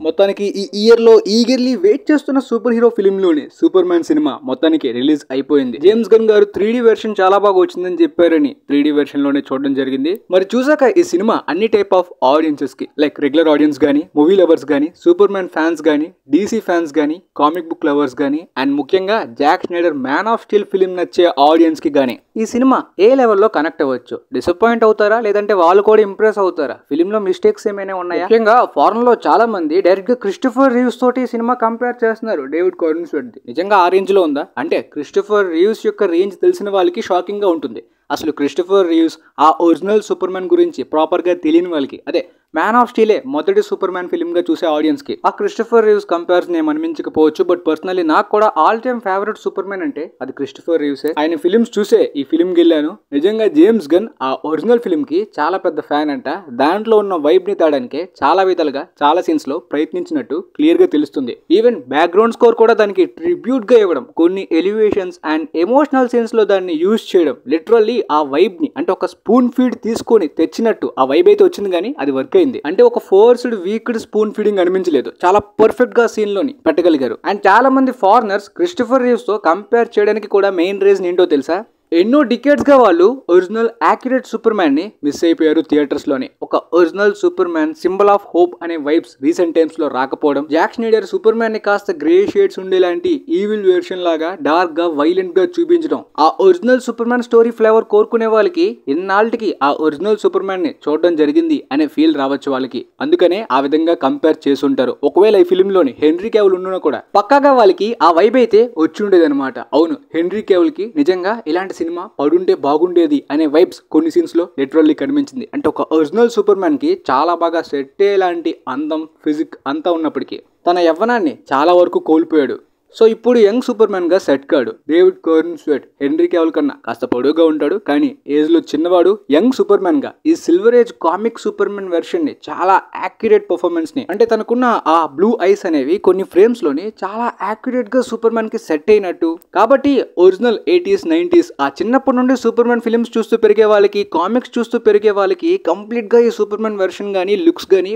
మొత్తానికి ఈ ఇయర్ లో ఈగర్లీ వెయిట్ చేస్తున్న సూపర్ హీరో ఫిల్మ్ లోనే సూపర్ మ్యాన్ సినిమా మొత్తానికి రిలీజ్ అయిపోయింది. జేమ్స్ గన్ గారు 3D వెర్షన్ చాలా బాగా వచ్చిందని చెప్పారని 3D వెర్షన్ లోనే చూడడం జరిగింది. మరి చూసాక ఈ సినిమా అన్ని టైప్ ఆఫ్ ఆడియన్సెస్ కి లైక్ రెగ్యులర్ ఆడియన్స్ గానీ, మూవీ లవర్స్ గానీ, సూపర్ మ్యాన్ ఫ్యాన్స్ గానీ, DC ఫ్యాన్స్ గానీ, కామిక్ బుక్ లవర్స్ గానీ అండ్ ముఖ్యంగా Jack Schneider man of steel film నచ్చే ఆడియన్స్ కి గానీ ఈ సినిమా ఏ లెవెల్లో కనెక్ట్ అవ్వచ్చు. డిసప్పాయింట్ అవుతారా లేదంటే వాళ్ళు కూడా ఇంప్రెస్ అవుతారా? ఫిల్మ్ లో మిస్టేక్స్ ఏమైనా ఉన్నాయా? ముఖ్యంగా ఫారెన్ లో చాలా మంది డైరెక్ట్ గా క్రిస్టోఫర్ రీవ్స్ తోటి సినిమా కంపేర్ చేస్తున్నారు డేవిడ్ కార్న్స్వెట్. నిజంగా ఆ రేంజ్ లో ఉందా అంటే క్రిస్టోఫర్ రీవ్స్ యొక్క రేంజ్ తెలిసిన వాళ్ళకి షాకింగ్ గా ఉంటుంది. అసలు క్రిస్టోఫర్ రీవ్స్ ఆ ఒరిజినల్ సూపర్ మ్యాన్ గురించి ప్రాపర్ గా తెలియని వాళ్ళకి, అదే మ్యాన్ ఆఫ్ స్టీలే మొదటి సూపర్ మ్యాన్ ఫిల్మ్ గా చూసే ఆడియన్స్ కి ఆ క్రిస్టోఫర్ రీవ్స్ కంపారిజన్ ఏం అనిపించకపోవచ్చు. బట్ పర్సనల్లీ నాకు కూడా all time favourite super man అంటే అది క్రిస్టోఫర్ రీవ్సే. ఆయన ఫిల్మ్స్ చూసే ఈ ఫిల్మ్ కి వెళ్ళాను. నిజంగా జేమ్స్ గన్ ఆ ఒరిజినల్ ఫిల్మ్ కి చాలా పెద్ద ఫ్యాన్ అంట. దాంట్లో ఉన్న వైబ్ ని తాడానికి చాలా విధాలుగా చాలా సీన్స్ లో ప్రయత్నించినట్టు క్లియర్ గా తెలుస్తుంది. ఈవెన్ బ్యాక్గ్రౌండ్ స్కోర్ కూడా దానికి ట్రిబ్యూట్ గా ఇవ్వడం, కొన్ని ఎలివేషన్స్ అండ్ ఎమోషనల్ సీన్స్ లో దాన్ని యూజ్ చేయడం, లిటరల్లీ ఆ వైబ్ ని అంటే ఒక స్పూన్ ఫీడ్ తీసుకొని తెచ్చినట్టు ఆ వైబ్ అయితే వచ్చింది కానీ అది వర్క్ అయింది. అంటే ఒక ఫోర్స్డ్ వీక్డ్ స్పూన్ ఫీడింగ్ అనిపించలేదు. చాలా పర్ఫెక్ట్ గా సీన్ లోని పెట్టగలిగారు. అండ్ చాలా మంది ఫారినర్స్ క్రిస్టోఫర్ రీవ్స్ తో కంపేర్ చేయడానికి కూడా మెయిన్ రీజన్ ఏంటో తెలుసా? ఎన్నో డికేడ్స్ గా వాళ్ళు ఒరిజినల్ యాక్యురేట్ సూపర్ మ్యాన్ ని మిస్ అయిపోయారు థియేటర్స్ లోనే. ఒక original super man symbol of hope అనే వైబ్స్ రీసెంట్ టైమ్స్ లో రాకపోవడం, జాక్ స్నైడర్ సూపర్ మ్యాన్ ని కాస్త గ్రే షేడ్స్ ఉండేలాంటి ఈవిల్ వెర్షన్ లాగా డార్క్ గా వైలెంట్ గా చూపించడం, ఆ original super man story flavour కోరుకునే వాళ్ళకి ఇన్నాళ్ళకి ఆ ఒరిజినల్ సూపర్ మ్యాన్ ని చూడడం జరిగింది అనే ఫీల్ రావచ్చు వాళ్ళకి. అందుకనే ఆ విధంగా కంపేర్ చేసి ఉంటారు. ఒకవేళ ఈ ఫిల్మ్ లోని హెన్రీ కేవిల్ ఉన్నా కూడా పక్కాగా వాళ్ళకి ఆ వైబ్ అయితే వచ్చి ఉండేది అనమాట. అవును, హెన్రీ కేవిల్ కి నిజంగా ఇలాంటి సినిమా పడుంటే బాగుండేది అనే వైబ్స్ కొన్ని సీన్స్ లో లిటరల్లీ కనిపించింది. అంటే ఒక ఒరిజినల్ సూపర్ మ్యాన్ కి చాలా బాగా సెట్ అయ్యేలాంటి అందం, ఫిజిక్ అంతా ఉన్నప్పటికీ తన యవ్వనాన్ని చాలా వరకు కోల్పోయాడు. సో ఇప్పుడు యంగ్ సూపర్ మ్యాన్ గా సెట్ కాడు. డేవిడ్ కార్న్స్వెట్ హెన్రీ కేవిల్ కన్నా కాస్త పొడుగుగా ఉంటాడు, కానీ ఏజ్ లో చిన్నవాడు. యంగ్ సూపర్ మ్యాన్ గా ఈ silver age comic super man version ని చాలా యాక్యురేట్ పర్ఫార్మెన్స్ ని, అంటే తనకున్న ఆ బ్లూ ఐస్ అనేవి కొన్ని ఫ్రేమ్స్ లోని చాలా యాక్యురేట్ గా సూపర్ మ్యాన్ కి సెట్ అయినట్టు. కాబట్టి ఒరిజినల్ 80s 90s ఆ చిన్నప్పటి నుండి సూపర్ మ్యాన్ ఫిల్మ్స్ చూస్తూ పెరిగే వాళ్ళకి, కామిక్స్ చూస్తూ పెరిగే వాళ్ళకి కంప్లీట్ గా ఈ సూపర్ మ్యాన్ వెర్షన్ గానీ లుక్స్ గానీ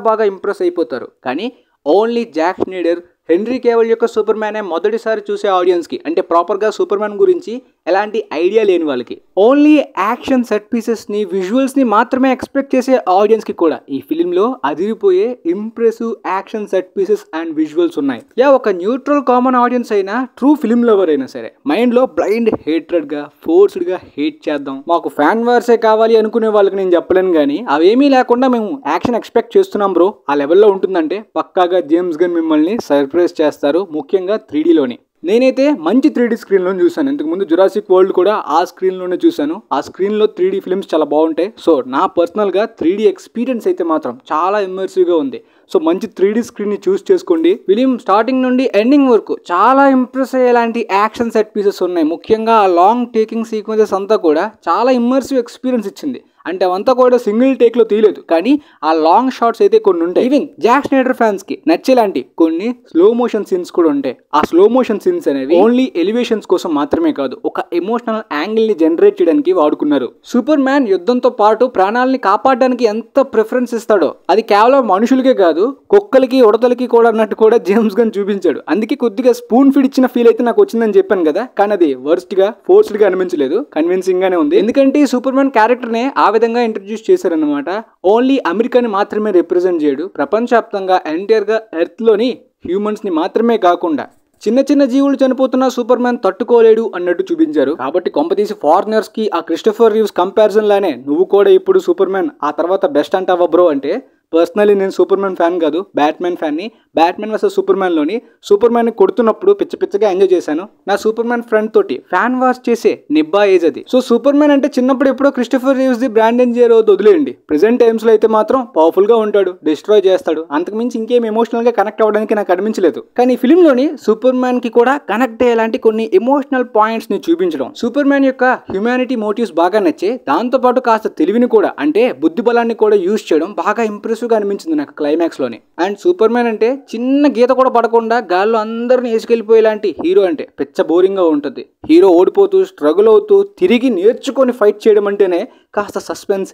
బాగా ఇంప్రెస్ అయిపోతారు. కానీ ఓన్లీ జాక్ స్నైడర్, హెన్రీ కేవిల్ యొక్క సూపర్ మ్యానే మొదటిసారి చూసే ఆడియన్స్ కి, అంటే ప్రాపర్ గా సూపర్ మ్యాన్ గురించి ఎలాంటి ఐడియా లేని వాళ్ళకి, ఓన్లీ యాక్షన్ సెట్ పీసెస్ ని, విజువల్స్ ని మాత్రమే ఎక్స్పెక్ట్ చేసే ఆడియన్స్ కి కూడా ఈ ఫిల్మ్ లో అదిరిపోయే impressive action set pieces and visuals ఉన్నాయి. ఒక న్యూట్రల్ కామన్ ఆడియన్స్ అయినా, ట్రూ ఫిల్మ్ లవర్ అయినా సరే మైండ్ లో బ్లైండ్ హేట్రెడ్ గా, ఫోర్స్డ్ గా హేట్ చేద్దాం, మాకు ఫ్యాన్ వార్సే కావాలి అనుకునే వాళ్ళకి నేను చెప్పలేను. కానీ అవేమీ లేకుండా మేము యాక్షన్ ఎక్స్పెక్ట్ చేస్తున్నాం బ్రో ఆ లెవెల్లో ఉంటుందంటే పక్కాగా జేమ్స్ గన్ మిమ్మల్ని సర్ప్రైజ్ చేస్తారు, ముఖ్యంగా 3D లోని. నేనైతే మంచి 3D స్క్రీన్ లో చూసాను. ఇంతకు ముందు జురాసిక్ వరల్డ్ కూడా ఆ స్క్రీన్ లోనే చూసాను. ఆ స్క్రీన్ లో 3D ఫిల్మ్స్ చాలా బాగుంటాయి. సో నా పర్సనల్ గా 3D ఎక్స్పీరియన్స్ అయితే మాత్రం చాలా ఇమ్మర్సివ్ గా ఉంది. సో మంచి 3D స్క్రీన్ ని చూస్ చేసుకోండి. ఫిలిం స్టార్టింగ్ నుండి ఎండింగ్ వరకు చాలా ఇంప్రెస్ అయ్యేలాంటి యాక్షన్ సెట్ పీసెస్ ఉన్నాయి. ముఖ్యంగా ఆ లాంగ్ టేకింగ్ సీక్వెన్సెస్ అంతా కూడా చాలా ఇమ్మర్సివ్ ఎక్స్పీరియన్స్ ఇచ్చింది. అంటే అవంతా కూడా సింగిల్ టేక్ లో తీయలేదు, కానీ ఆ లాంగ్ షాట్స్ అయితే కొన్ని ఉంటాయి. ఈవెన్ జాక్ స్నైడర్ ఫ్యాన్స్ కి నచ్చేలాంటి కొన్ని స్లో మోషన్ సీన్స్ కూడా ఉంటాయి. ఆ స్లో మోషన్ సీన్స్ అనేవి ఓన్లీ ఎలివేషన్స్ కోసం మాత్రమే కాదు, ఒక ఎమోషనల్ యాంగిల్ ని జనరేట్ చేయడానికి వాడుకున్నారు. సూపర్ మ్యాన్ యుద్ధంతో పాటు ప్రాణాలని కాపాడడానికి ఎంత ప్రిఫరెన్స్ ఇస్తాడో అది కేవలం మనుషులకే కాదు, కుక్కలకి, ఉడతలకి కూడా అన్నట్టు కూడా జేమ్స్ గన్ చూపించాడు. అందుకే కొద్దిగా స్పూన్ ఫీడ్ ఇచ్చిన ఫీల్ అయితే నాకు వచ్చిందని చెప్పాను కదా. కానీ అది వర్స్ట్ గా, ఫోర్స్డ్ గా అనిపించలేదు, కన్విన్సింగ్ గానే ఉంది. ఎందుకంటే ఈ సూపర్ మ్యాన్ క్యారెక్టర్ నే ఆ విధంగా ఇంట్రడ్యూస్ చేశారనమాట. ఓన్లీ అమెరికాని మాత్రమే రిప్రజెంట్ చేయడు, ప్రపంచవ్యాప్తంగా ఎంటైర్ గా ఎర్త్ లోని హ్యూమన్స్ ని మాత్రమే కాకుండా చిన్న జీవులు చనిపోతున్న సూపర్ మ్యాన్ తట్టుకోలేడు అన్నట్టు చూపించారు. కాబట్టి కొంపతీసి ఫారినర్స్ కి ఆ క్రిస్టోఫర్ రీవ్స్ కంపారిజన్ లానే నువ్వు కూడా ఇప్పుడు సూపర్ మ్యాన్ ఆ తర్వాత బెస్ట్ అంటావా బ్రో అంటే, పర్సనలీ నేను సూపర్ మ్యాన్ ఫ్యాన్ కాదు, బ్యాట్మెన్ ఫ్యాన్ ని. బ్యాట్మెన్ వర్సెస్ సూపర్ మ్యాన్ లోని సూపర్ మ్యాన్ ని కొడుతున్నప్పుడు పిచ్చగా ఎంజాయ్ చేశాను. నా సూపర్ మ్యాన్ ఫ్రెండ్ తోటి ఫ్యాన్ వార్స్ చేసే నిబ్బా ఏజ్ అది. సో సూపర్ మ్యాన్ అంటే చిన్నప్పుడు ఎప్పుడో క్రిస్టోఫర్ రీవ్స్ ది బ్రాండెన్ జేరో వదిలేయండి. ప్రెసెంట్ టైమ్స్ లో అయితే మాత్రం పవర్ఫుల్ గా ఉంటాడు, డిస్ట్రాయ్ చేస్తాడు. అంతకు మించి ఇంకేం ఎమోషనల్ గా కనెక్ట్ అవ్వడానికి నాకు అనిపించలేదు. కానీ ఈ ఫిల్మ్ లోని సూపర్ మ్యాన్ కి కూడా కనెక్ట్ అయ్యేలాంటి కొన్ని ఎమోషనల్ పాయింట్స్ ని చూపించడం, సూపర్ మ్యాన్ యొక్క హ్యుమానిటీ మోటివ్స్ బాగా నచ్చే, దాంతో పాటు కాస్త తెలివిని కూడా, అంటే బుద్ధి బలాన్ని కూడా యూజ్ చేయడం బాగా ఇంప్రెస్ ఇంప్రెసివ్ గా అనిపించింది నాకు క్లైమాక్స్ లోని. అండ్ సూపర్ మ్యాన్ అంటే చిన్న గీత కూడా పడకుండా గాల్లో అందరిని వేసుకెళ్లిపోయేలాంటి హీరో అంటే పిచ్చ బోరింగ్ గా ఉంటుంది. హీరో ఓడిపోతూ స్ట్రగుల్ అవుతూ తిరిగి నేర్చుకొని ఫైట్ చేయడం అంటేనే కాస్త సస్పెన్స్,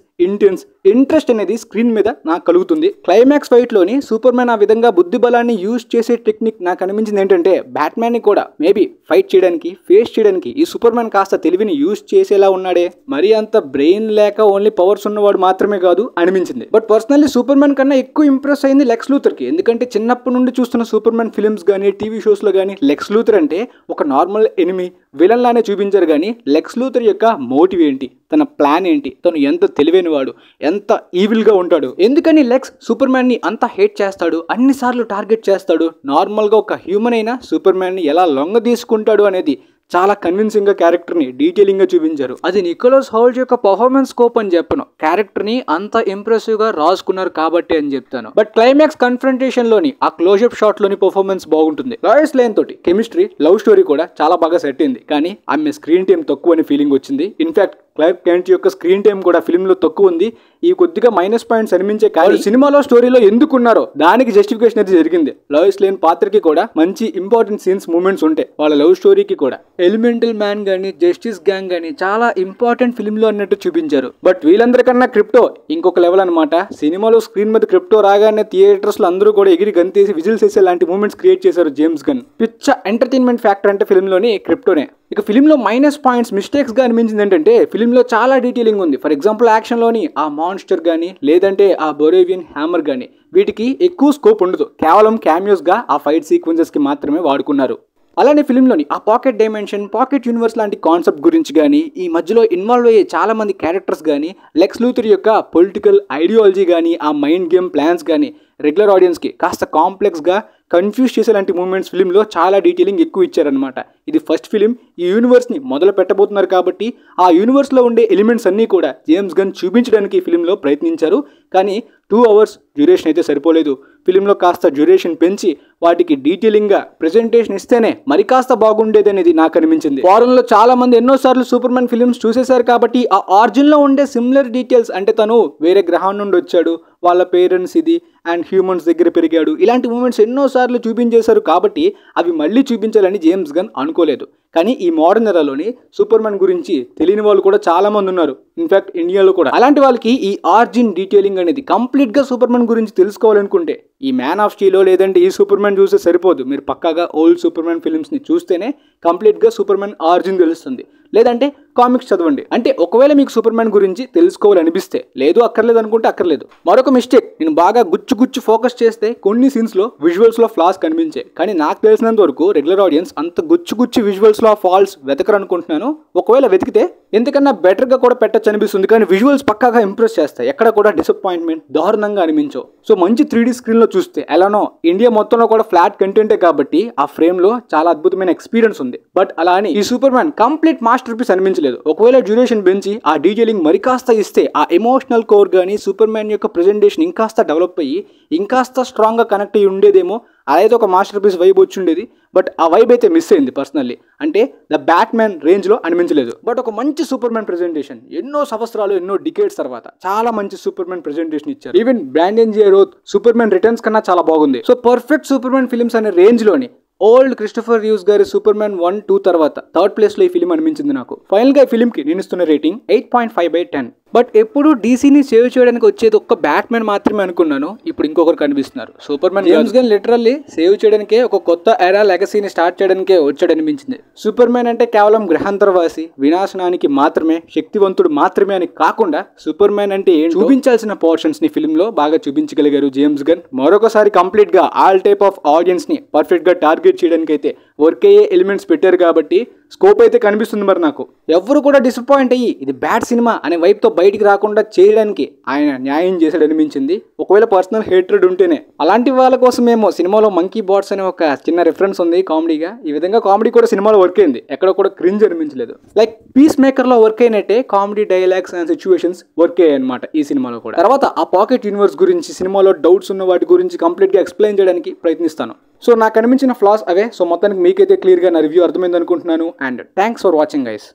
ఇంట్రెస్ట్ అనేది స్క్రీన్ మీద నాకు కలుగుతుంది. క్లైమాక్స్ ఫైట్ లోని సూపర్ మ్యాన్ ఆ విధంగా బుద్ధి బలాన్ని యూజ్ చేసే టెక్నిక్ నాకు అనిపించింది ఏంటంటే, బ్యాట్మ్యాన్ ని కూడా మేబీ ఫైట్ చేయడానికి, ఫేస్ చేయడానికి ఈ సూపర్ మ్యాన్ కాస్త తెలివిని యూజ్ చేసేలా ఉన్నాడే. మరి అంత బ్రెయిన్ లేక ఓన్లీ పవర్స్ ఉన్నవాడు మాత్రమే కాదు అనిపించింది. బట్ పర్సనల్లీ సూపర్ మ్యాన్ కన్నా ఎక్కువ ఇంప్రెస్ అయింది లెక్స్ లూథర్ కి. ఎందుకంటే చిన్నప్పటి నుండి చూస్తున్న సూపర్ మ్యాన్ ఫిల్మ్స్ కానీ, టీవీ షోస్ లో కానీ లెక్స్ లూథర్ అంటే ఒక నార్మల్ ఎనిమీ, విలన్ లానే చూపించారు. కానీ లెక్స్ లూథర్ యొక్క మోటివ్ ఏంటి, తన ప్లాన్ ఏంటి, తను ఎంత తెలివైన వాడు, ఎంత ఈవిల్ గా ఉంటాడు, ఎందుకని లెక్స్ సూపర్ మ్యాన్ ని అంత హేట్ చేస్తాడు, అన్నిసార్లు టార్గెట్ చేస్తాడు, నార్మల్ గా ఒక హ్యూమన్ అయినా సూపర్ మ్యాన్ ని ఎలా లొంగ తీసుకుంటాడు అనేది చాలా కన్విన్సింగ్ గా క్యారెక్టర్ ని డీటెయిలింగ్ గా చూపించారు. అది నికోలస్ హౌల్ట్ యొక్క పర్ఫార్మెన్స్ స్కోప్ అని చెప్పను, క్యారెక్టర్ ని అంత ఇంప్రెసివ్ గా రాసుకున్నారు కాబట్టి అని చెప్తాను. బట్ క్లైమాక్స్ కన్ఫ్రంటేషన్ లోని ఆ క్లోజప్ షాట్ లోని పర్ఫార్మెన్స్ బాగుంటుంది. లాయిస్ లేన్ తోటి కెమిస్ట్రీ, లవ్ స్టోరీ కూడా చాలా బాగా సెట్ అయింది. కానీ ఆమె స్క్రీన్ టైం తక్కువ అనే ఫీలింగ్ వచ్చింది. ఇన్ఫాక్ట్ క్లైవ్ కెంట్ యొక్క స్క్రీన్ టైం కూడా ఫిల్మ్ లో తక్కువ ఉంది. ఈ కొద్దిగా మైనస్ పాయింట్స్ అనిపించే కానీ సినిమాలో స్టోరీలో ఎందుకున్నారో దానికి జస్టిఫికేషన్ అయితే జరిగింది. లాయిస్ లేన్ పాత్రకి కూడా మంచి ఇంపార్టెంట్ సీన్స్, మూమెంట్స్ ఉంటాయి. వాళ్ళ లవ్ స్టోరీకి కూడా ఎలిమెంటల్ మ్యాన్ గానీ, జస్టిస్ గ్యాంగ్ గానీ చాలా ఇంపార్టెంట్ ఫిల్మ్ లో అన్నట్టు చూపించారు. బట్ వీళ్ళందరికన్నా క్రిప్టో ఇంకొక లెవెల్ అనమాట. సినిమాలో స్క్రీన్ మీద క్రిప్టో రాగానే థియేటర్స్ లో అందరూ కూడా ఎగిరి గంతేసి విజిల్స్ వేసే లాంటి మూమెంట్స్ క్రియేట్ చేశారు జేమ్స్ గన్. పిచ్చ ఎంటర్టైన్మెంట్ ఫ్యాక్టర్ అంటే ఫిల్మ్ లోని క్రిప్టోనే. ఇక ఫిల్మ్లో మైనస్ పాయింట్స్, మిస్టేక్స్ గా అనిపించింది ఏంటంటే, ఫిల్మ్లో చాలా డీటెయిలింగ్ ఉంది. ఫర్ ఎగ్జాంపుల్ యాక్షన్లోని ఆ మాన్స్టర్ కానీ, లేదంటే ఆ బొరేవియన్ హ్యామర్ కానీ, వీటికి ఎక్కువ స్కోప్ ఉండదు. కేవలం క్యామియోస్గా ఆ ఫైట్ సీక్వెన్సెస్కి మాత్రమే వాడుకున్నారు. అలానే ఫిల్మ్లోని ఆ పాకెట్ డైమెన్షన్, పాకెట్ యూనివర్స్ లాంటి కాన్సెప్ట్ గురించి కానీ, ఈ మధ్యలో ఇన్వాల్వ్ అయ్యే చాలా మంది క్యారెక్టర్స్ కానీ, లెక్స్ లూథర్ యొక్క పొలిటికల్ ఐడియాలజీ కానీ, ఆ మైండ్ గేమ్ ప్లాన్స్ కానీ రెగ్యులర్ ఆడియన్స్కి కాస్త కాంప్లెక్స్గా కన్ఫ్యూజ్ చేసేలాంటి మూమెంట్స్ ఫిల్మ్లో చాలా డీటెయిలింగ్ ఎక్కువ ఇచ్చారనమాట. ఇది ఫస్ట్ ఫిలిం, ఈ యూనివర్స్ని మొదలు పెట్టబోతున్నారు కాబట్టి ఆ యూనివర్స్లో ఉండే ఎలిమెంట్స్ అన్నీ కూడా జేమ్స్ గన్ చూపించడానికి ఈ ఫిలింలో ప్రయత్నించారు. కానీ 2 hours డ్యూరేషన్ అయితే సరిపోలేదు. ఫిలింలో కాస్త డ్యూరేషన్ పెంచి వాటికి డీటెయిలింగ్గా ప్రెజెంటేషన్ ఇస్తేనే మరి కాస్త బాగుండేది అనేది నాకు అనిపించింది. ఫారెన్లో చాలా మంది ఎన్నోసార్లు సూపర్ మ్యాన్ ఫిలిమ్స్ చూసేశారు కాబట్టి ఆ ఆరిజిన్లో ఉండే సిమిలర్ డీటెయిల్స్, అంటే తను వేరే గ్రహం నుండి వచ్చాడు, వాళ్ళ పేరెంట్స్ ఇది, అండ్ హ్యూమన్స్ దగ్గర పెరిగాడు, ఇలాంటి మూమెంట్స్ ఎన్నోసార్లు చూపించేశారు కాబట్టి అవి మళ్ళీ చూపించాలని జేమ్స్ గన్ అనుకోలేదు. కానీ ఈ మోడర్న్ ఎరాలోని సూపర్ మ్యాన్ గురించి తెలియని వాళ్ళు కూడా చాలా మంది ఉన్నారు, ఇన్ఫాక్ట్ ఇండియాలో కూడా. అలాంటి వాళ్ళకి ఈ ఆరిజిన్ డీటెయిలింగ్ అనేది కంప్లీట్ గా సూపర్ మ్యాన్ గురించి తెలుసుకోవాలనుకుంటే ఈ మ్యాన్ ఆఫ్ స్టీలో లేదంటే ఈ సూపర్ మ్యాన్ చూస్తే సరిపోదు. మీరు పక్కాగా ఓల్డ్ సూపర్ మ్యాన్ ఫిల్మ్స్ ని చూస్తేనే కంప్లీట్ గా సూపర్ మ్యాన్ ఆరిజిన్ తెలుస్తుంది. లేదంటే కామిక్స్ చదవండి. అంటే ఒకవేళ మీకు సూపర్ మ్యాన్ గురించి తెలుసుకోవాలనిపిస్తే, లేదు అక్కర్లేదు అనుకుంటే అక్కర్లేదు. మరొక మిస్టేక్, నేను బాగా గుచ్చు ఫోకస్ చేస్తే కొన్ని సీన్స్ లో విజువల్స్ లో ఫ్లాస్ కనిపించాయి. కానీ నాకు తెలిసినంత వరకు రెగ్యులర్ ఆడియన్స్ అంత గుచ్చు విజువల్స్ లో ఫాల్స్ వెతకరు అనుకుంటున్నాను. ఒకవేళ వెతికితే ఎందుకన్నా బెటర్ గా కూడా పెట్టచ్చు అనిపిస్తుంది. కానీ విజువల్స్ పక్కాగా ఇంప్రెస్ చేస్తాయి, ఎక్కడ కూడా డిసప్పాయింట్మెంట్ దారుణంగా అనిపించవు. సో మంచి 3D స్క్రీన్ లో చూస్తే ఎలానో ఇండియా మొత్తంలో కూడా ఫ్లాట్ కంటెంటే కాబట్టి ఆ ఫ్రేమ్ లో చాలా అద్భుతమైన ఎక్స్పీరియన్స్ ఉంది. బట్ అలా అని ఈ Superman complete masterpiece అనిపించలేదు. ఒకవేళ డ్యూరేషన్ పెంచి ఆ డీటెయిలింగ్ మరి కాస్త ఇస్తే ఆ ఎమోషనల్ కోర్ కానీ సూపర్ మ్యాన్ యొక్క ప్రెజెంటేషన్ ఇంకాస్త డెవలప్ అయ్యి ఇంకాస్త స్ట్రాంగ్ గా కనెక్ట్ అయ్యి ఉండేదేమో. అదైతే ఒక మాస్టర్ పీస్ వైబ్ వచ్చి ఉండేది. బట్ ఆ వైబ్ అయితే మిస్ అయింది పర్సనల్లీ. అంటే ద బ్యాట్ మ్యాన్ రేంజ్ లో అనిపించలేదు. బట్ ఒక మంచి సూపర్ మ్యాన్ ప్రెజెంటేషన్, ఎన్నో సంవత్సరాలు, ఎన్నో డికేడ్స్ తర్వాత చాలా మంచి సూపర్ మ్యాన్ ప్రెజెంటేషన్ ఇచ్చారు. ఈవెన్ బ్రాండన్ జే రోత్ సూపర్ మ్యాన్ రిటర్న్స్ కన్నా చాలా బాగుంది. So perfect super man films అనే రేంజ్ లోని ఓల్డ్ క్రిస్టోఫర్ రీవ్స్ గారి సూపర్ మ్యాన్ 1, 2 తర్వాత థర్డ్ ప్లేస్ లో ఈ ఫిలిం అనిపించింది నాకు. ఫైనల్ గా ఈ ఫిలిం కి నేను ఇస్తున్న రేటింగ్ 8.5/10. బట్ ఎప్పుడు డీసీని సేవ్ చేయడానికి వచ్చేది ఒక్క బ్యాట్ మ్యాన్ మాత్రమే అనుకున్నాను. ఇప్పుడు ఇంకొకరు కనిపిస్తున్నారు. Super man James gun literally save చేయడానికే, ఒక కొత్త ఎరా లెగసీని స్టార్ట్ చేయడానికే వచ్చాడు అనిపించింది. సూపర్ మ్యాన్ అంటే కేవలం గ్రహాంతరవాసి, వినాశనానికి మాత్రమే, శక్తివంతుడు మాత్రమే అని కాకుండా సూపర్ మ్యాన్ అంటే చూపించాల్సిన పోర్షన్స్ ని ఫిల్మ్ లో బాగా చూపించగలిగారు జేమ్స్ గన్. మరొకసారి కంప్లీట్ గా ఆల్ టైప్ ఆఫ్ ఆడియన్స్ ని పర్ఫెక్ట్ గా టార్గెట్ చేయడానికి అయితే వర్క్ అయ్యే ఎలిమెంట్స్ పెట్టారు కాబట్టి స్కోప్ అయితే కనిపిస్తుంది. మరి నాకు ఎవరు కూడా డిసప్పాయింట్ అయ్యి ఇది బ్యాడ్ సినిమా అనే వైపు తో బయటికి రాకుండా చేయడానికి ఆయన న్యాయం చేశాడు అనిపించింది. ఒకవేళ పర్సనల్ హేట్రెడ్ ఉంటేనే. అలాంటి వాళ్ళ కోసమేమో సినిమాలో మంకీ బాట్స్ అనే ఒక చిన్న రిఫరెన్స్ ఉంది కామెడీగా. ఈ విధంగా కామెడీ కూడా సినిమాలో వర్క్ అయింది, ఎక్కడ కూడా క్రింజ్ అనిపించలేదు. లైక్ పీస్ మేకర్ లో వర్క్ అయినట్టే comedy dialogues and situations work అయ్యాయి అనమాట ఈ సినిమాలో కూడా. తర్వాత ఆ పాకెట్ యూనివర్స్ గురించి, సినిమాలో డౌట్స్ ఉన్న వాటి గురించి కంప్లీట్ గా ఎక్స్ప్లెయిన్ చేయడానికి ప్రయత్నిస్తాను. సో నాకు అనిపించిన ఫ్లాస్ అవే. సో మొత్తానికి మీకైతే క్లియర్ గా నా రివ్యూ అర్థమైంది అనుకుంటున్నాను. And thanks for watching guys.